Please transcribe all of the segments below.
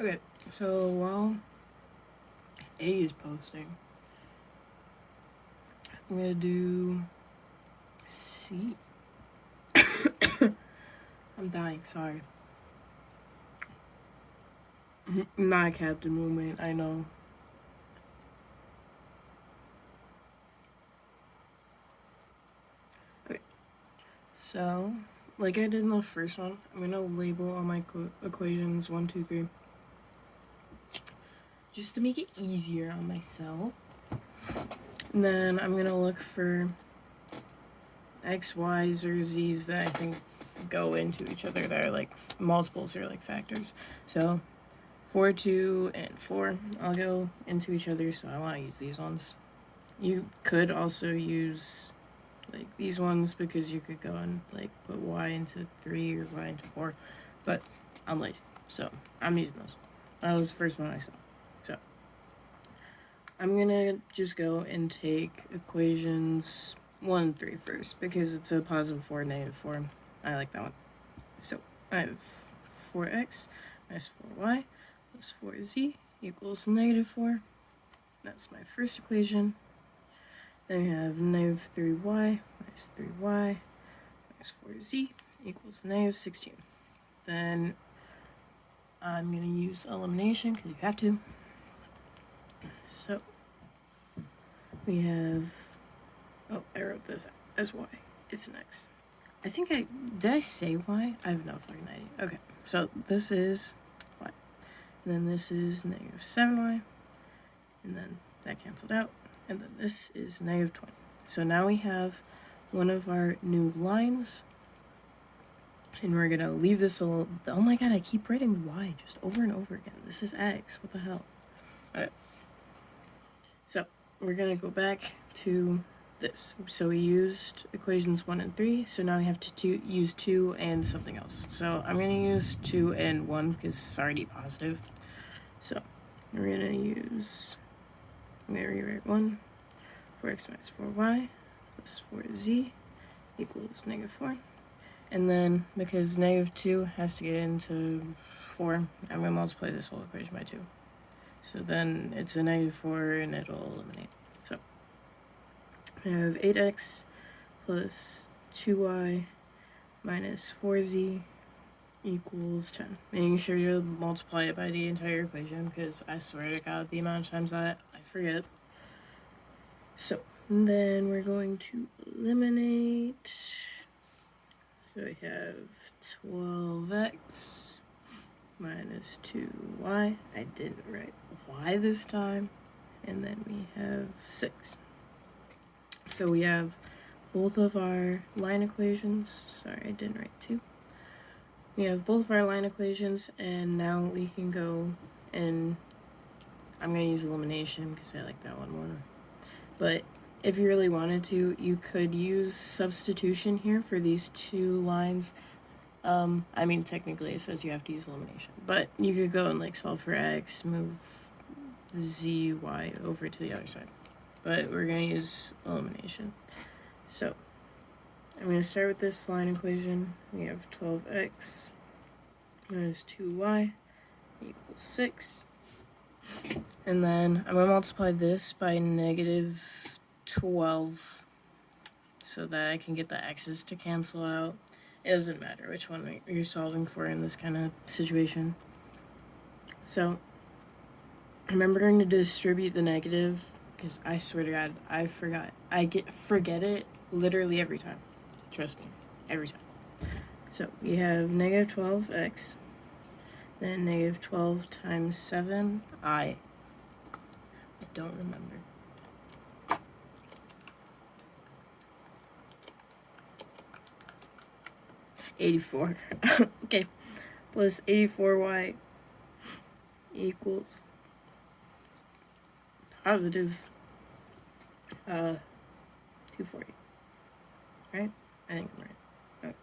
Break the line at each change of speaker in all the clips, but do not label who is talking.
Okay, so while A is posting, I'm gonna do C. I'm dying, sorry. Not Captain Movement, I know. Okay, so like I did in the first one, I'm gonna label all my equations 1, 2, 3, just to make it easier on myself. And then I'm gonna look for X, Y's, or Z's that I think go into each other that are like multiples or like factors. So 4, 2, and 4 I'll go into each other, so I want to use these ones. You could also use like these ones because you could go and like put Y into 3 or Y into 4, but I'm lazy, so I'm using those. That was the first one I saw. So I'm gonna just go and take equations 1 and 3 first because it's a positive 4, negative 4. I like that one. So I have 4x minus 4y plus 4z equals negative 4. That's my first equation. Then we have negative 3y minus 3y minus 4z equals negative 16. Then I'm going to use elimination because you have to. So we have, oh, I wrote this as y. It's an x. Did I say y? I have no fucking idea. Okay, so this is y. And then this is negative 7y. And then that canceled out. And then this is negative 20. So now we have one of our new lines. And we're gonna leave this a little. Oh my god, I keep writing y just over and over again. This is x. What the hell? Alright. So we're gonna go back to this. So we used equations 1 and 3. So now we have to use 2 and something else. So I'm gonna use 2 and 1 because it's already positive. So we're gonna use. I'm gonna rewrite 1. 4x minus 4y plus 4z equals negative 4. And then, because negative 2 has to get into 4, I'm going to multiply this whole equation by 2. So then it's a negative 4 and it'll eliminate. So I have 8x plus 2y minus 4z equals 10. Making sure to multiply it by the entire equation because I swear to God the amount of times that I forget. So then we're going to eliminate. So we have 12x minus 2y. I didn't write y this time. And then we have 6. So we have both of our line equations. Sorry, I didn't write 2. We have both of our line equations, and now we can go and I'm going to use elimination because I like that one more. But if you really wanted to, you could use substitution here for these two lines. I mean, technically it says you have to use elimination, but you could go and like solve for x, move z, y over to the other side. But we're gonna use elimination. So I'm gonna start with this line equation. We have 12x minus 2y equals 6. And then I'm gonna multiply this by negative 12 so that I can get the x's to cancel out. It doesn't matter which one you're solving for in this kind of situation. So, remembering to distribute the negative, because I swear to God, I forgot. Forget it literally every time. Trust me, every time. So, we have negative 12x, then negative 12 times 7, I don't remember. $84. Okay. Plus 84y equals positive 240. Right? I think I'm right. Okay.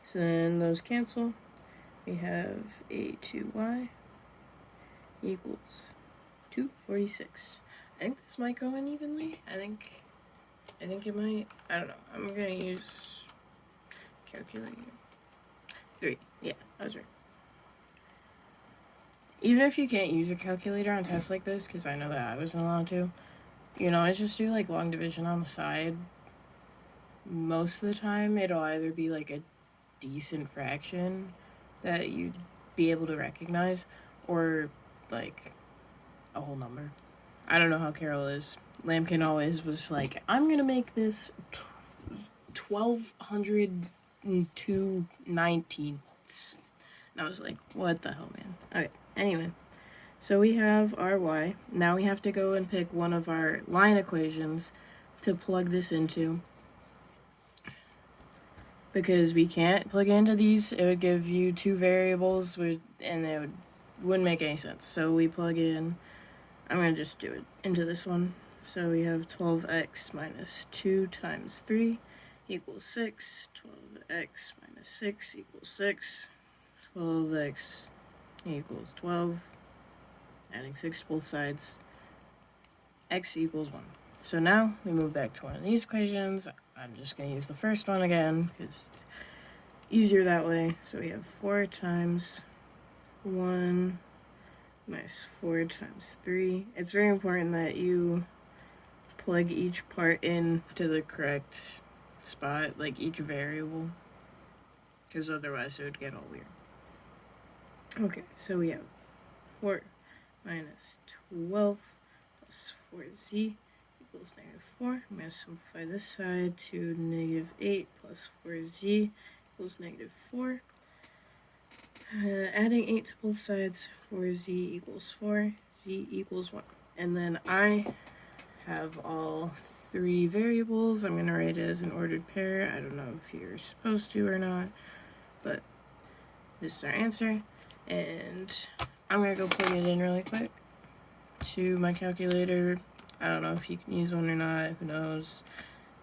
So then those cancel. We have a2y equals 246. I think this might go in evenly. I think it might. I don't know. I'm gonna use calculator. 3. Yeah, I was right. even if you can't use a calculator on tests like this, because I know that I wasn't allowed to, you know, I just do like long division on the side. Most of the time, it'll either be like a decent fraction that you'd be able to recognize, or like a whole number. I don't know how Carol is. Lambkin always was like, I'm gonna make this 1202/19ths. And I was like, what the hell, man? Okay, anyway. So we have our y. Now we have to go and pick one of our line equations to plug this into. Because we can't plug into these, it would give you two variables, and it wouldn't make any sense. So we plug in, I'm going to just do it into this one. So we have 12x minus 2 times 3 equals 6. 12x minus 6 equals 6. 12x equals 12. Adding 6 to both sides. X equals 1. So now we move back to one of these equations. I'm just going to use the first one again because it's easier that way. So we have 4 times 1 minus 4 times 3. It's very important that you plug each part into the correct spot, like each variable, because otherwise it would get all weird. Okay, so we have 4 minus 12 plus 4z equals -4. I'm going to simplify this side to -8 plus 4z equals -4. Adding 8 to both sides, 4z equals 4, z equals 1. And then I have all 3 variables. I'm going to write it as an ordered pair. I don't know if you're supposed to or not, but this is our answer. And I'm going to go plug it in really quick to my calculator. I don't know if you can use one or not, who knows.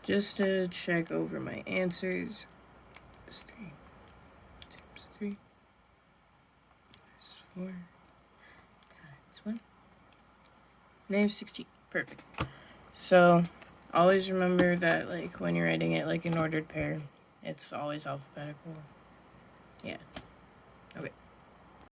Just to check over my answers. It's 3 times 3 plus 4 times 1. -16. Perfect. So always remember that, like, when you're writing it like an ordered pair, it's always alphabetical. Yeah. Okay.